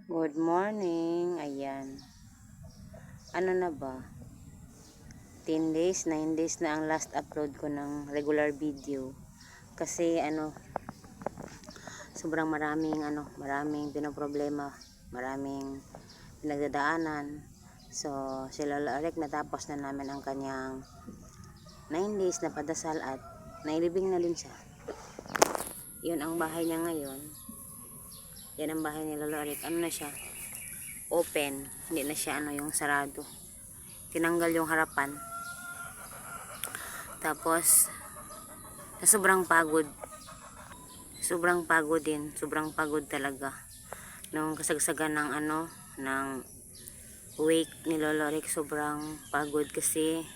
Good morning. Ayan. Ano na ba? 10 days, 9 days na ang last upload ko ng regular video. Kasi sobrang maraming pinoproblema, maraming pinagdadaanan. So, si Lola Rick natapos na namin ang kanyang 9 days na padasal at nailibing na din siya. Yun ang bahay niya ngayon. Yan ang bahay ni Lola Rick. Ano na siya? Open. Hindi na siya yung sarado. Tinanggal yung harapan. Tapos sa sobrang pagod din, sobrang pagod talaga nung kasagsagan ng ng wake ni Lolo Rick. Sobrang pagod kasi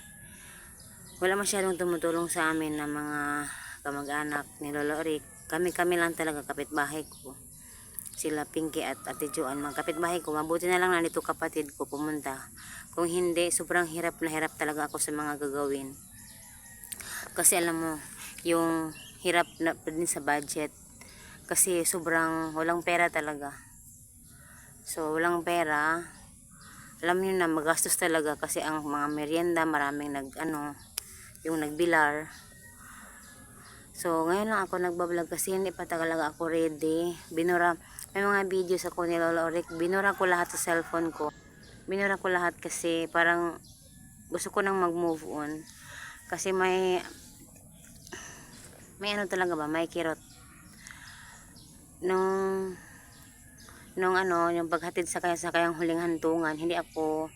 wala masyadong tumutulong sa amin na mga kamag-anak ni Lolo Rick. Kami lang talaga, kapitbahay ko, sila Pinky at Ate Joan, mga kapitbahay ko. Mabuti na lang na nito kapatid ko pumunta. Kung hindi, sobrang hirap na hirap talaga ako sa mga gagawin. Kasi alam mo, yung hirap na din sa budget. Kasi sobrang walang pera talaga. So, walang pera. Alam niyo na, magastos talaga kasi ang mga merienda, maraming yung nagbilar. So, ngayon lang ako nagbablog kasi hindi pa talaga ako ready. May mga videos ako ni Lolo Rick. Binura ko lahat sa cellphone ko. Binura ko lahat kasi parang gusto ko nang mag-move on. Kasi may talaga ba, may kirot. Yung paghatid sa kayang huling hantungan, hindi ako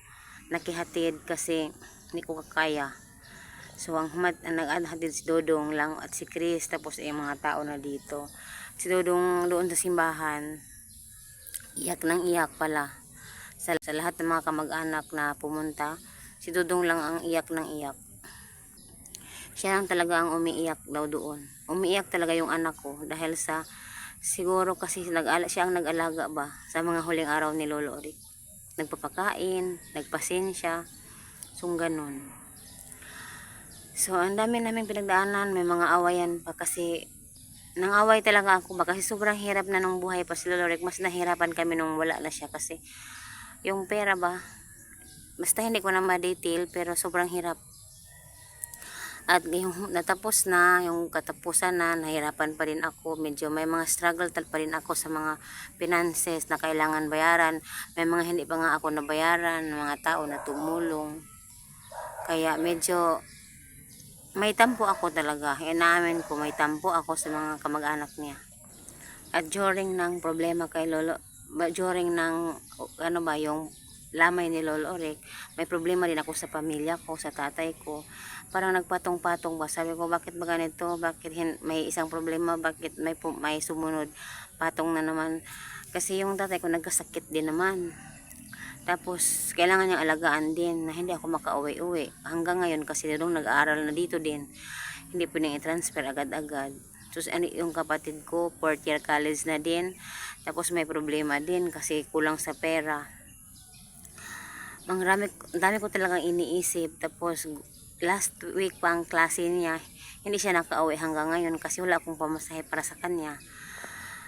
nakihatid kasi hindi ko kakaya. So, ang nag-hatid si Dodong lang at si Chris, tapos yung mga tao na dito. Si Dodong doon sa simbahan, iyak ng iyak pala. Sa lahat ng mga kamag-anak na pumunta, si Dodong lang ang iyak ng iyak. Siya lang talaga ang umiiyak daw doon. Umiiyak talaga yung anak ko dahil siguro kasi siya ang nag-alaga ba sa mga huling araw ni Lolo Rick. Nagpapakain, nagpasensya, so ganun. So, ang dami namin pinagdaanan, may mga awayan pa kasi nang-away talaga ako ba kasi sobrang hirap na nung buhay pa si Lolo Rick. Mas nahirapan kami nung wala na siya kasi yung pera ba, basta hindi ko na ma-detail pero sobrang hirap. At yung natapos na, yung katapusan na, nahirapan pa rin ako. Medyo may mga struggle pa rin ako sa mga finances na kailangan bayaran. May mga hindi pa nga ako nabayaran, mga tao na tumulong. Kaya medyo may tampo ako talaga. Inaamin ko, may tampo ako sa mga kamag-anak niya. At during ng problema kay Lolo, during ng yung lamay ni Lolo Rick, may problema din ako sa pamilya ko, sa tatay ko. Parang nagpatong-patong ba. Sabi ko, bakit ba ganito? Bakit may isang problema? Bakit may sumunod? Patong na naman. Kasi yung tatay ko nagkasakit din naman. Tapos, kailangan niyang alagaan din na hindi ako makauwi-uwi. Hanggang ngayon, kasi nung nag-aaral na dito din, hindi pwedeng i-transfer agad-agad. So, yung kapatid ko, 4th year college na din. Tapos, may problema din kasi kulang sa pera. Ang dami ko talagang iniisip. Tapos, last week pa ang klase niya. Hindi siya nakauwi hanggang ngayon kasi wala akong pamasahe para sa kanya.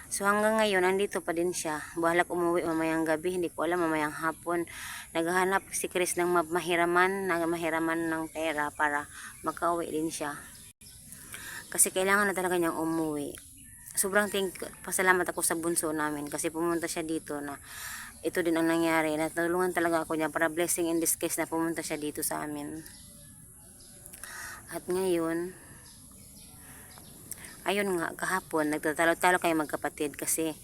So, hanggang ngayon, andito pa din siya. Bahalak umuwi mamayang gabi. Hindi ko alam, mamayang hapon. Naghahanap si Chris ng mahiraman ng pera para makauwi din siya. Kasi kailangan na talaga niyang umuwi. Sobrang pasalamat ako sa bunso namin kasi pumunta siya dito na ito din ang nangyari. Natulungan talaga ako niya para blessing in disguise na pumunta siya dito sa amin. At ngayon, ayun nga, kahapon, nagtatalo-talo kayo magkapatid kasi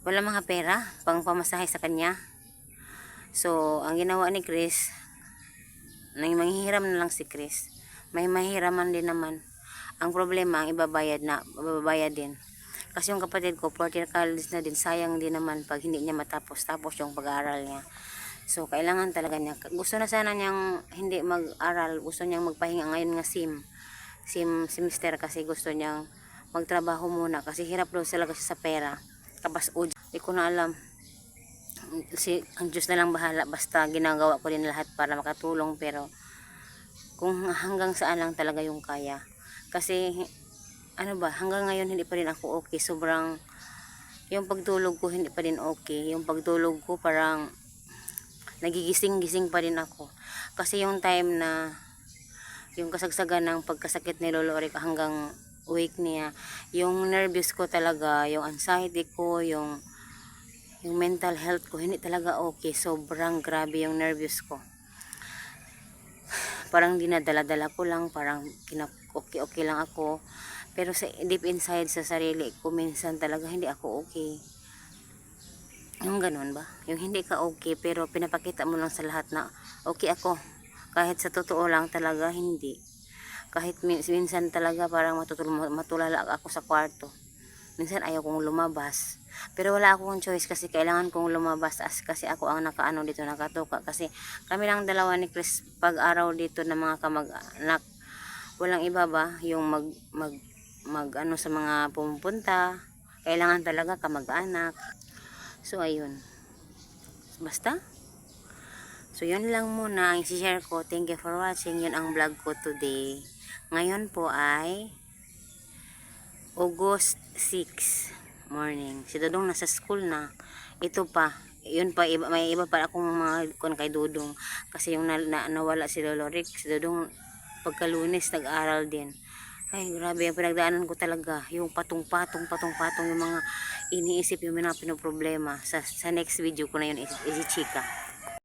wala mga pera pang pamasahe sa kanya. So, ang ginawa ni Chris, manghihiram na lang si Chris. May mahiraman din naman. Ang problema, ang ibabayad din. Kasi yung kapatid ko, 4th year college na din, sayang din naman pag hindi niya tapos yung pag-aaral niya. So, kailangan talaga niya. Gusto na sana niyang hindi mag-aral, gusto niyang magpahinga ngayon nga sim semester kasi gusto niyang magtrabaho muna kasi hirap daw talaga siya sa pera. Kapag di ko na alam. Ang Diyos na lang bahala, basta ginagawa ko din lahat para makatulong pero kung hanggang saan lang talaga yung kaya. Kasi hanggang ngayon hindi pa rin ako okay. Sobrang yung pagtulog ko hindi pa din okay. Yung pagtulog ko parang nagigising-gising pa din ako. Kasi yung time na yung kasagsagan ng pagkasakit ni Lolo Rick hanggang week niya, yung nervous ko talaga, yung anxiety ko, yung mental health ko hindi talaga okay. Sobrang grabe yung nervous ko. Parang dinadala-dala ko lang, parang okay lang ako. Pero sa deep inside sa sarili ko, minsan talaga hindi ako okay. Yung ganun ba? Yung hindi ka okay, pero pinapakita mo lang sa lahat na okay ako. Kahit sa totoo lang talaga, hindi. Kahit minsan talaga parang matulala ako sa kwarto. Minsan ayaw kong lumabas. Pero wala akong choice kasi kailangan kong lumabas kasi ako ang nakaano dito, nakatuka. Kasi kami lang dalawa ni Chris pag-araw dito ng mga kamag-anak. Walang iba ba yung mag ano sa mga pumupunta. Kailangan talaga kamag-anak. So ayun. Basta. So yun lang muna ang i-share ko. Thank you for watching. Yun ang vlog ko today. Ngayon po ay August 6 morning. Si Dodong nasa school na. Ito pa. Yun pa, may iba pa akong mga kay Dodong. Kasi yung nawala si Lolo Rick. Si Dodong pagka-Lunes nag-aral din. Ay, grabe. Ang pinagdaanan ko talaga. Yung patong-patong yung mga iniisip, yung mga pinoproblema. Sa next video ko na yun, isi-chika.